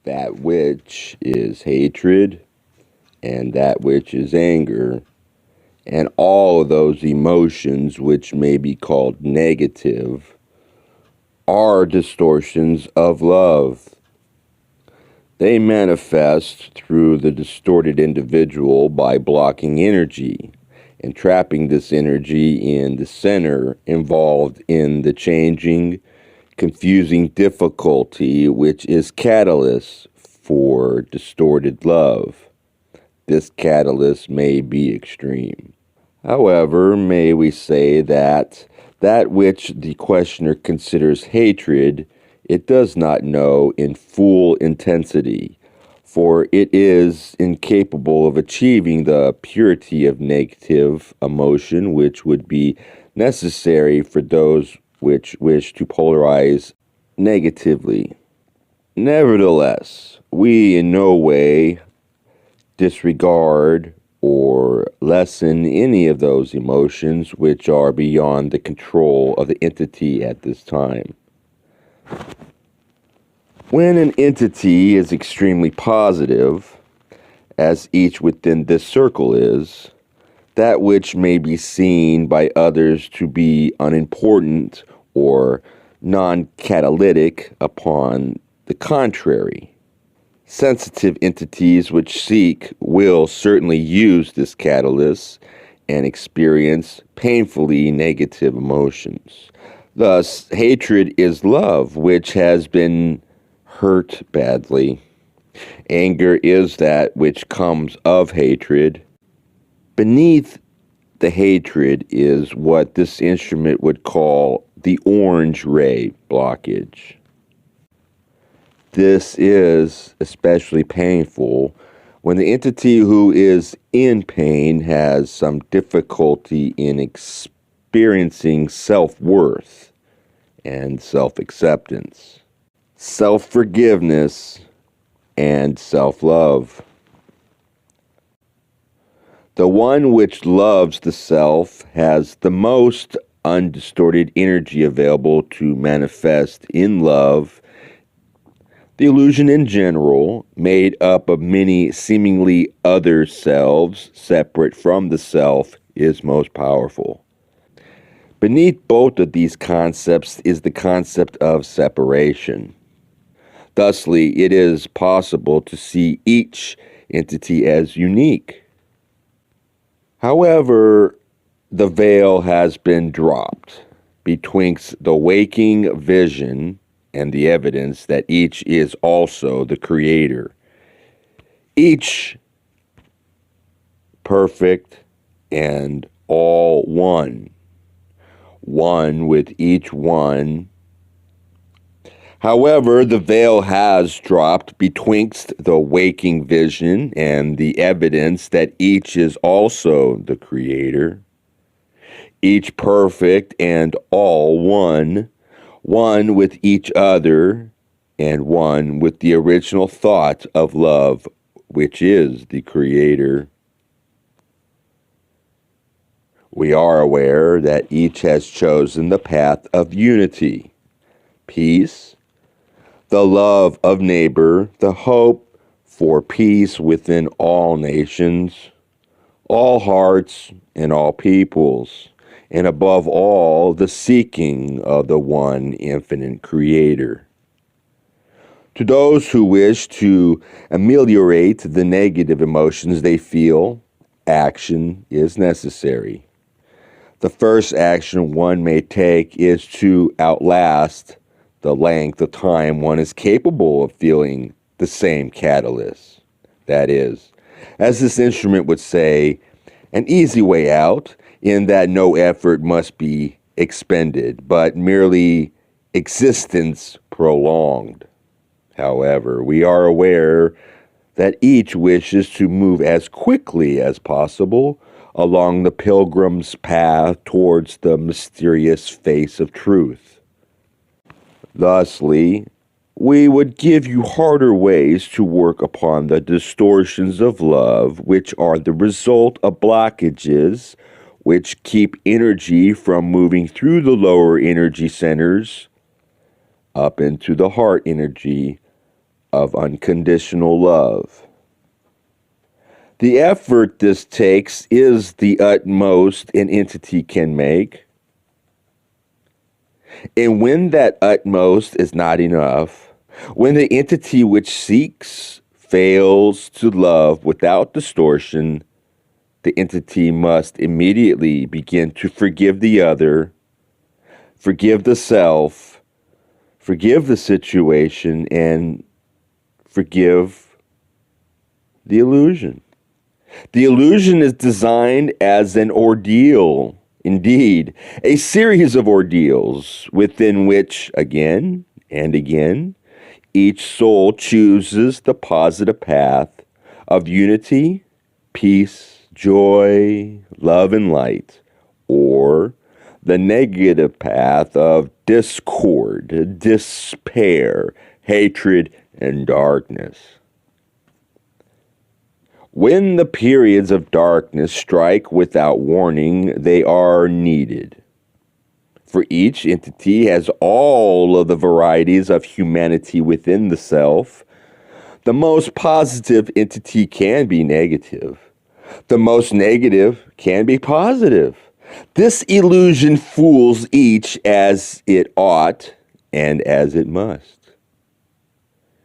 that which is hatred, and that which is anger, and all of those emotions which may be called negative are distortions of love. They manifest through the distorted individual by blocking energy and trapping this energy in the center involved in the changing, confusing difficulty which is catalyst for distorted love. This catalyst may be extreme. However, may we say that which the questioner considers hatred, it does not know in full intensity, for it is incapable of achieving the purity of negative emotion which would be necessary for those which wish to polarize negatively. Nevertheless, we in no way disregard or lessen any of those emotions which are beyond the control of the entity at this time. When an entity is extremely positive, as each within this circle is, that which may be seen by others to be unimportant or non-catalytic upon the contrary. Sensitive entities which seek will certainly use this catalyst and experience painfully negative emotions. Thus, hatred is love which has been hurt badly. Anger is that which comes of hatred. Beneath the hatred is what this instrument would call the orange ray blockage. This is especially painful when the entity who is in pain has some difficulty in experiencing self-worth and self-acceptance, self-forgiveness, and self-love. The one which loves the self has the most undistorted energy available to manifest in love. The illusion in general, made up of many seemingly other selves separate from the self, is most powerful. Beneath both of these concepts is the concept of separation. Thusly, it is possible to see each entity as unique. However, the veil has been dropped betwixt the waking vision and the evidence that each is also the creator. Each perfect and all one. One with each one. However, the veil has dropped betwixt the waking vision and the evidence that each is also the creator. Each perfect and all one. One with each other, and one with the original thought of love, which is the creator. We are aware that each has chosen the path of unity, peace, the love of neighbor, the hope for peace within all nations, all hearts, and all peoples, and above all, the seeking of the one infinite creator. To those who wish to ameliorate the negative emotions they feel, action is necessary. The first action one may take is to outlast the length of time one is capable of feeling the same catalyst. That is, as this instrument would say, an easy way out, in that no effort must be expended, but merely existence prolonged. However, we are aware that each wishes to move as quickly as possible along the pilgrim's path towards the mysterious face of truth. Thusly, we would give you harder ways to work upon the distortions of love, which are the result of blockages which keep energy from moving through the lower energy centers up into the heart energy of unconditional love. The effort this takes is the utmost an entity can make. And when that utmost is not enough, when the entity which seeks fails to love without distortion, the entity must immediately begin to forgive the other, forgive the self, forgive the situation, and forgive the illusion. The illusion is designed as an ordeal, indeed, a series of ordeals within which, again and again, each soul chooses the positive path of unity, peace, joy, love, and light, or the negative path of discord, despair, hatred, and darkness. When the periods of darkness strike without warning, they are needed. For each entity has all of the varieties of humanity within the self. The most positive entity can be negative. The most negative can be positive. This illusion fools each as it ought and as it must.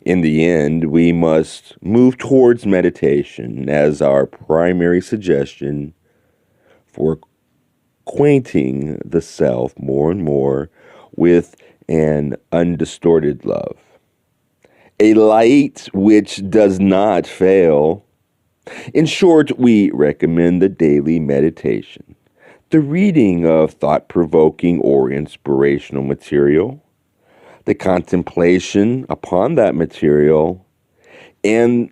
In the end, we must move towards meditation as our primary suggestion for acquainting the self more and more with an undistorted love. A light which does not fail. In short, we recommend the daily meditation, the reading of thought-provoking or inspirational material, the contemplation upon that material, and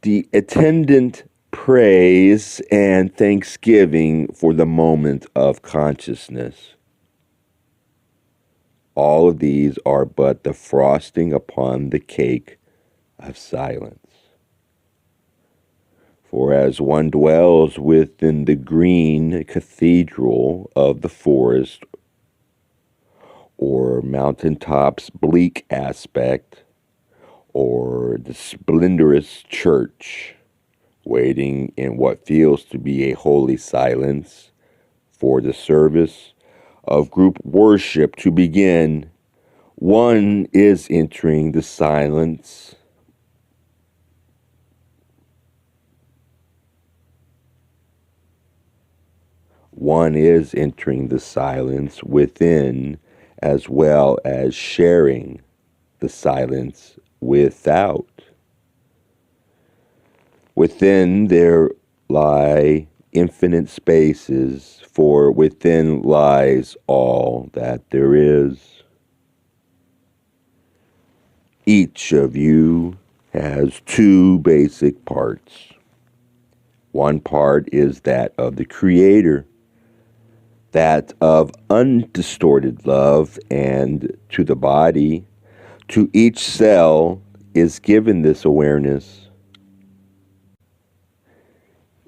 the attendant praise and thanksgiving for the moment of consciousness. All of these are but the frosting upon the cake of silence. For as one dwells within the green cathedral of the forest or mountaintop's bleak aspect, or the splendorous church, waiting in what feels to be a holy silence for the service of group worship to begin, one is entering the silence. One is entering the silence within, as well as sharing the silence without. Within there lie infinite spaces, for within lies all that there is. Each of you has two basic parts. One part is that of the Creator, that of undistorted love, and to the body, to each cell is given this awareness.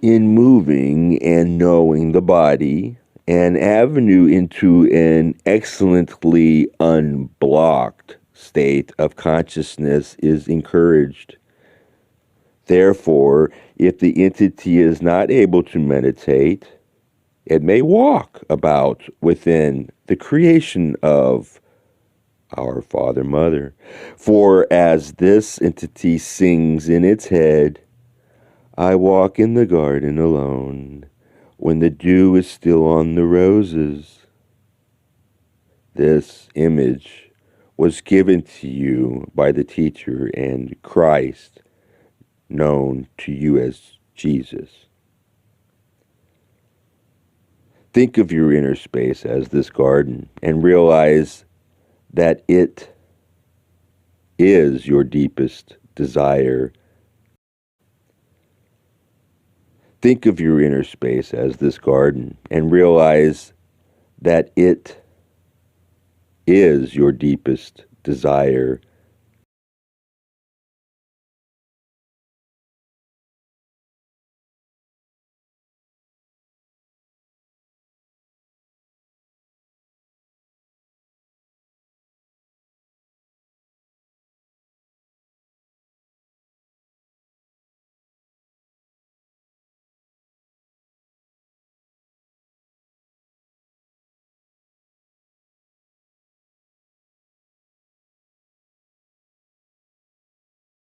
In moving and knowing the body, an avenue into an excellently unblocked state of consciousness is encouraged. Therefore, if the entity is not able to meditate, it may walk about within the creation of our Father, Mother. For as this entity sings in its head, I walk in the garden alone, when the dew is still on the roses. This image was given to you by the teacher and Christ, known to you as Jesus. Think of your inner space as this garden and realize that it is your deepest desire. Think of your inner space as this garden and realize that it is your deepest desire